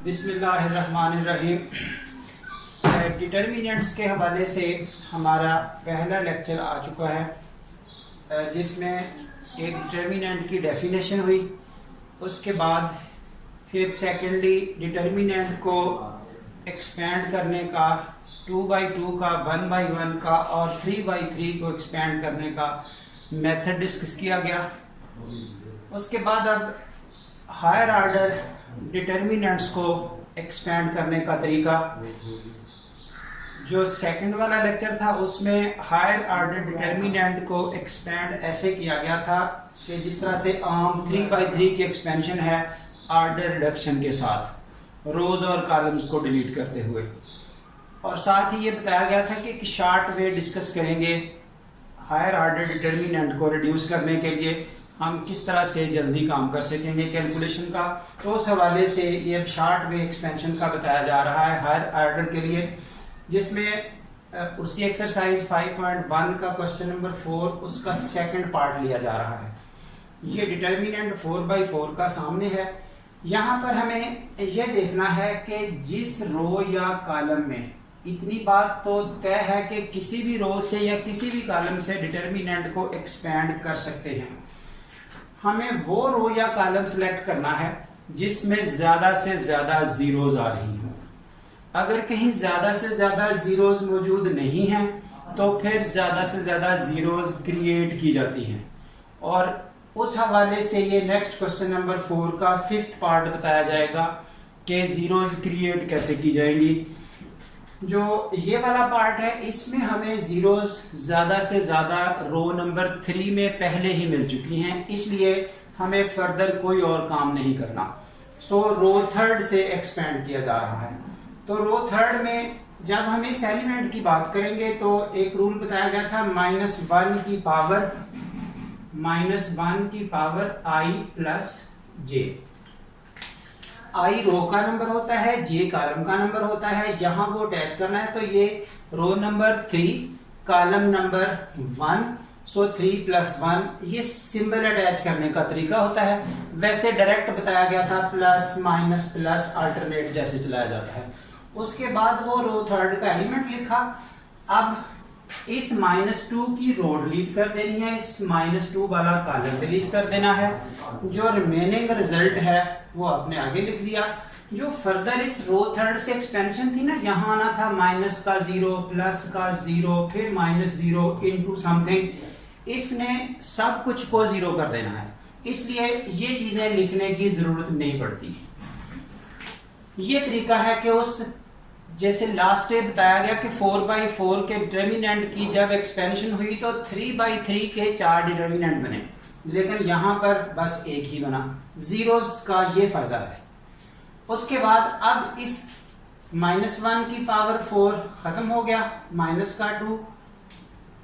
बिस्मिल्लाहिर्रहमानिर्रहीम। डिटर्मिनेंट्स के हवाले से हमारा पहला लेक्चर आ चुका है, जिसमें एक डिटर्मिनेंट की डेफिनेशन हुई। उसके बाद फिर सेकेंडली डिटर्मिनेंट को एक्सपेंड करने का 2/2 का, 1/1 का और 3/3 को एक्सपेंड करने का मेथड डिस्कस किया गया। उसके बाद अब हायर ऑर्डर डिटर्मिनेंट्स को एक्सपेंड करने का तरीका, जो सेकंड वाला लेक्चर था उसमें हायर ऑर्डर डिटर्मिनेंट को एक्सपेंड ऐसे किया गया था कि जिस तरह से आम 3/3 की एक्सपेंशन है ऑर्डर रिडक्शन के साथ, रोज और कॉलम्स को डिलीट करते हुए। और साथ ही ये बताया गया था कि एक शॉर्ट वे डिस्कस करेंगे हायर ऑर्डर डिटर्मिनेंट को रिड्यूस करने के लिए हम किस तरह से जल्दी काम कर सकेंगे कैलकुलेशन का। तो उस हवाले से ये शॉर्ट वे एक्सपेंशन का बताया जा रहा है हायर ऑर्डर के लिए, जिसमें उसी एक्सरसाइज 5.1 का क्वेश्चन नंबर 4 उसका सेकंड पार्ट लिया जा रहा है। ये डिटर्मिनेंट 4/4 का सामने है। यहाँ पर हमें यह देखना है कि जिस रो या कॉलम में, इतनी बात तो तय है कि किसी भी रो से या किसी भी कॉलम से डिटर्मिनेंट को एक्सपेंड कर सकते हैं। हमें वो रो या कॉलम सेलेक्ट करना है जिसमें ज्यादा से ज्यादा जीरोज आ रही हो। अगर कहीं ज्यादा से ज्यादा जीरोज मौजूद नहीं हैं तो फिर ज्यादा से ज्यादा जीरोज क्रिएट की जाती हैं। और उस हवाले से ये नेक्स्ट क्वेश्चन नंबर 4 का 5th पार्ट बताया जाएगा कि जीरोज क्रिएट कैसे की जाएंगी। जो ये वाला पार्ट है इसमें हमें जीरोज ज्यादा से ज्यादा रो नंबर 3 में पहले ही मिल चुकी हैं, इसलिए हमें फर्दर कोई और काम नहीं करना। सो रो 3 से एक्सपेंड किया जा रहा है। तो रो 3 में जब हम इस एलिमेंट की बात करेंगे तो एक रूल बताया गया था -1 की पावर I प्लस जे। आई रो का नंबर होता है, जे कॉलम का नंबर होता है। यहां वो अटैच करना है तो ये रो नंबर 3 कॉलम नंबर 1, सो 3 + 1 ये सिंबल अटैच करने का तरीका होता है। वैसे डायरेक्ट बताया गया था प्लस माइनस प्लस अल्टरनेट जैसे चलाया जाता है। उसके बाद वो रो 3 का एलिमेंट लिखा। अब इस -2 की रो डिलीट कर देनी है, इस -2 वाला कॉलम डिलीट कर देना है। जो रिमेनिंग रिजल्ट है वो आपने आगे लिख दिया। जो फर्दर इस रो 3 से एक्सपेंशन थी ना, यहां आना था -0 प्लस का 0 फिर -0 इनटू समथिंग, इसने सब कुछ को 0 कर देना है, इसलिए ये चीजें लिखने की जरूरत नहीं पड़ती। ये तरीका है कि उस जैसे लास्ट डे बताया गया कि 4/4 के डिटर्मिनेंट की जब एक्सपेंशन हुई तो 3/3 के 4 डिटर्मिनेंट बने, लेकिन यहां पर बस एक ही बना। जीरोस का ये फायदा है। उसके बाद अब इस -1 की पावर 4 खत्म हो गया, -2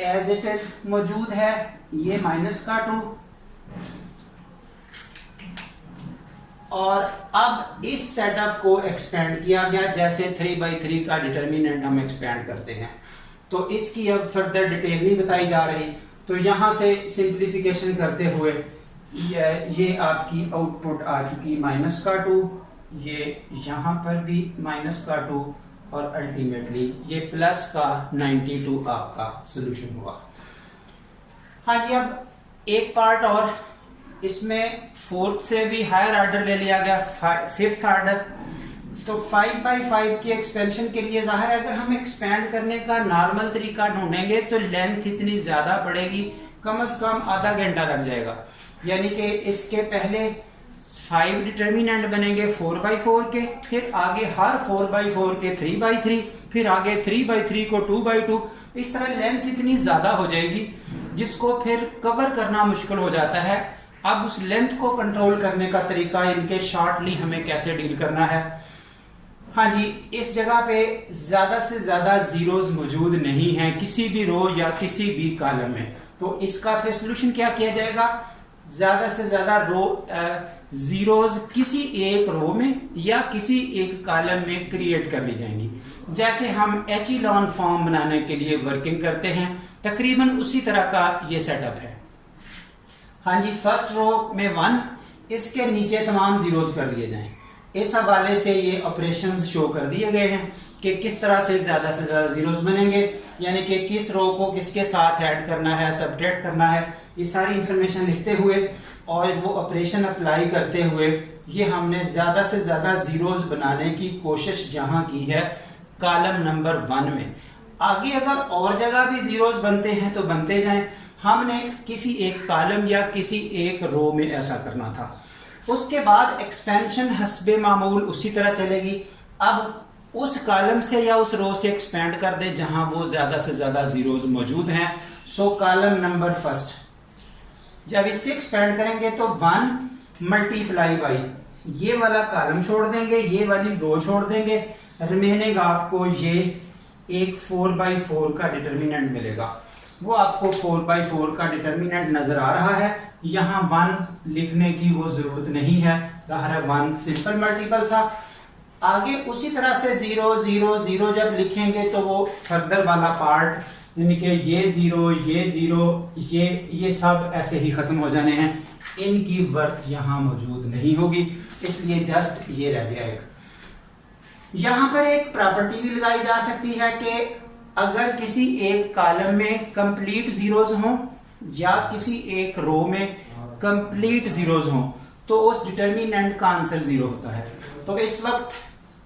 एज इट इज मौजूद है, ये -2। और अब इस सेटअप को एक्सपेंड किया गया जैसे 3/3 का डिटर्मिनेंट हम एक्सपेंड करते हैं। तो इसकी अब फर्दर डिटेल नहीं बताई जा रही। तो यहां से सिंप्लीफिकेशन करते हुए ये आपकी आउटपुट आ चुकी -2, ये यहां पर भी -2 और अल्टीमेटली ये प्लस का 92 आपका सोल्यूशन हुआ। हाँ जी, अब एक पार्ट और, इसमें 4th से भी हायर ऑर्डर ले लिया गया, 5th ऑर्डर। तो 5/5 की एक्सपेंशन के लिए जाहिर है अगर हम एक्सपेंड करने का नॉर्मल तरीका ढूंढेंगे तो लेंथ इतनी ज्यादा बढ़ेगी, कम से कम आधा घंटा लग जाएगा। यानी कि इसके पहले 5 डिटर्मिनेंट बनेंगे 4/4 के, फिर आगे हर 4/4 के 3/3, फिर आगे 3/3 को 2/2। इस तरह लेंथ इतनी ज्यादा हो जाएगी जिसको फिर कवर करना मुश्किल हो जाता है। अब उस लेंथ को कंट्रोल करने का तरीका इनके शॉर्टली हमें कैसे डील करना है। हाँ जी, इस जगह पे ज्यादा से ज्यादा जीरोज मौजूद नहीं है किसी भी रो या किसी भी कॉलम में। तो इसका फिर सोल्यूशन क्या किया जाएगा, ज्यादा से ज्यादा जीरोज किसी एक रो में या किसी एक कॉलम में क्रिएट कर ली जाएंगी। जैसे हम एचिलॉन फॉर्म बनाने के लिए वर्किंग करते हैं, तकरीबन उसी तरह का ये सेटअप है। हाँ जी, फर्स्ट रो में 1, इसके नीचे तमाम जीरोज कर दिए जाएं। इस हवाले से ये ऑपरेशंस शो कर दिए गए हैं कि किस तरह से ज़्यादा जीरोस बनेंगे, यानी कि किस रो को किसके साथ ऐड करना है, सबट्रैक्ट करना है, ये सारी इंफॉर्मेशन लिखते हुए और वो ऑपरेशन अप्लाई करते हुए ये हमने ज़्यादा से ज़्यादा जीरोस बनाने की कोशिश यहाँ की है कॉलम नंबर 1 में। आगे अगर और जगह भी जीरोस बनते हैं तो बनते जाएं, हमने किसी एक कॉलम या किसी एक रो में ऐसा करना था। उसके बाद एक्सपेंशन हस्बे मामूल उसी तरह चलेगी। अब उस कॉलम से या उस रो से एक्सपेंड कर दे जहां वो ज्यादा से ज्यादा जीरोस मौजूद हैं। सो कॉलम नंबर फर्स्ट जब इससे एक्सपेंड करेंगे तो 1 मल्टीप्लाई बाई ये वाला कॉलम छोड़ देंगे, ये वाली रो छोड़ देंगे, रिमेनिंग आपको ये एक 4/4 का डिटर्मिनेंट मिलेगा। वो आपको 4/4 का डिटर्मिनेंट नजर आ रहा है। यहाँ 1 लिखने की वो जरूरत नहीं है, 1 सिंपल मल्टीपल था। आगे उसी तरह से 0 0 0 जब लिखेंगे तो वो फर्दर वाला पार्ट यानी कि ये 0 ये 0 ये सब ऐसे ही खत्म हो जाने हैं, इनकी वर्थ यहाँ मौजूद नहीं होगी, इसलिए जस्ट ये रह गया। एक यहाँ पर एक प्रॉपर्टी भी लगाई जा सकती है कि अगर किसी एक कॉलम में कंप्लीट जीरोस हों या किसी एक रो में कंप्लीट जीरोस हों तो उस डिटर्मिनेंट का आंसर 0 होता है। तो इस वक्त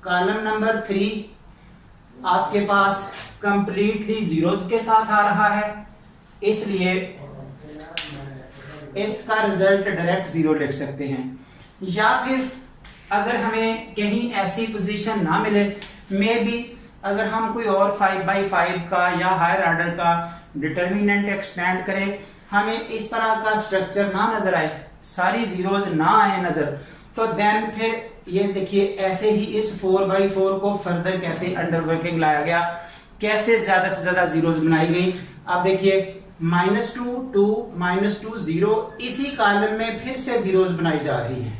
कॉलम नंबर 3 आपके पास कंप्लीटली जीरोस के साथ आ रहा है, इसलिए इसका रिजल्ट डायरेक्ट 0 लिख सकते हैं। या फिर अगर हमें कहीं ऐसी पोजीशन ना मिले, मे बी अगर हम कोई और 5/5 का या हायर ऑर्डर का डिटर्मिनेंट एक्सपेंड करें, हमें इस तरह का स्ट्रक्चर ना नजर आए, सारी जीरोस ना आए नजर, तो देन फिर ये देखिए ऐसे ही इस 4/4 को फर्दर कैसे अंडर वर्किंग लाया गया, कैसे ज्यादा से ज्यादा जीरोस बनाई गई। अब देखिए -2 2 -2 0 इसी कॉलम में फिर से जीरोस बनाई जा रही है।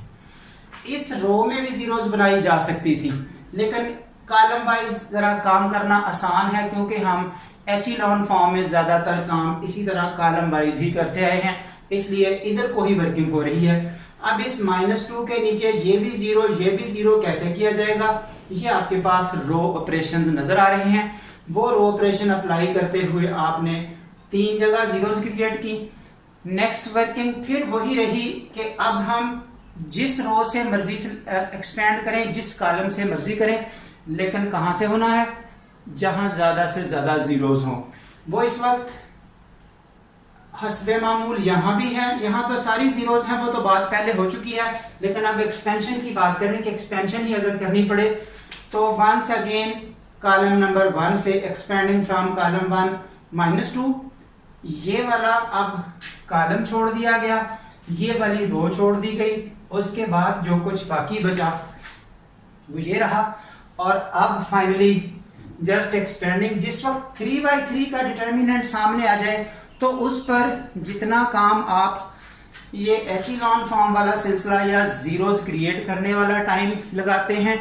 इस रो में भी जीरोस बनाई जा सकती थी, लेकिन कॉलम वाइज जरा काम करना आसान है क्योंकि हम एचिलॉन फॉर्म में ज्यादातर काम इसी तरह कॉलम वाइज ही करते आए हैं, इसलिए इधर को ही वर्किंग हो रही है। अब इस -2 के नीचे ये भी 0 ये भी 0 कैसे किया जाएगा, ये आपके पास रो ऑपरेशंस नजर आ रहे हैं। वो रो ऑपरेशन अप्लाई करते हुए आपने 3 जगह जीरोस क्रिएट की। नेक्स्ट वर्किंग फिर वही रही कि अब हम जिस रो से मर्जी से एक्सपेंड करें, जिस कॉलम से मर्जी करें, लेकिन कहां से होना है, जहां ज्यादा से ज्यादा जीरोस हों। वो इस वक्त हस्बे मामूल यहां भी है, यहां तो सारी जीरोस हैं, वो तो बात पहले हो चुकी है, लेकिन अब एक्सपेंशन की बात करें कि एक्सपेंशन ही अगर करनी पड़े तो वंस अगेन कॉलम नंबर 1 से एक्सपेंडिंग फ्रॉम कॉलम 1 -2 ये वाला अब कॉलम छोड़ दिया गया, ये वाली रो छोड़ दी गई, उसके बाद जो कुछ बाकी बचा वो ये रहा। और अब फाइनली जस्ट एक्सपेंडिंग, जिस वक्त 3/3 का डिटर्मिनेंट सामने आ जाए तो उस पर जितना काम आप ये एचिलॉन फॉर्म वाला सिलसिला या जीरोस क्रिएट करने वाला टाइम लगाते हैं,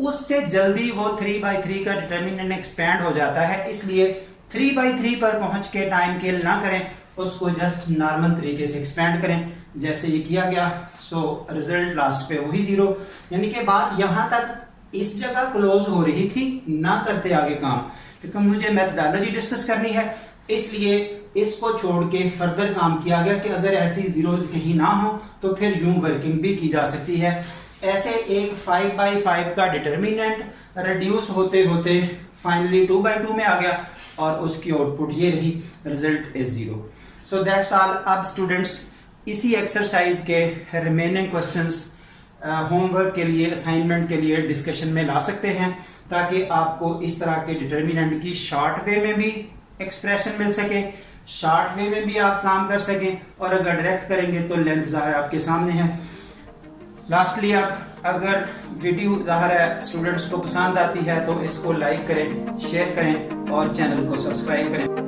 उससे जल्दी वो 3/3 का डिटर्मिनेंट एक्सपेंड हो जाता है। इसलिए 3/3 पर पहुंच के टाइम किल ना करें, उसको जस्ट नॉर्मल तरीके से एक्सपेंड करें जैसे ये किया गया। सो रिजल्ट लास्ट पे वही 0, यानी कि बात यहां तक इस जगह क्लोज हो रही थी, ना करते आगे काम, क्योंकि मुझे मेथोडोलॉजी डिस्कस करनी है, इसलिए इसको छोड़ के फर्दर काम किया गया कि अगर ऐसी जीरोस कहीं ना हो तो फिर यूं वर्किंग भी की जा सकती है। ऐसे एक 5/5 का डिटर्मिनेंट रिड्यूस होते होते फाइनली 2/2 में आ गया और उसकी आउटपुट ये रही, result is 0। So that's all. अब स्टूडेंट्स इसी एक्सरसाइज के रिमेनिंग क्वेश्चंस होमवर्क के लिए, असाइनमेंट के लिए डिस्कशन में ला सकते हैं, ताकि आपको इस तरह के डिटर्मिनेंट की शॉर्ट वे में भी एक्सप्रेशन मिल सके, शॉर्ट वे में भी आप काम कर सकें, और अगर डायरेक्ट करेंगे तो लेंथ ज़ाहिर आपके सामने है। लास्टली आप अगर वीडियो ज़ाहिर है स्टूडेंट्स को पसंद आती है तो इसको लाइक करें, शेयर करें और चैनल को सब्सक्राइब करें।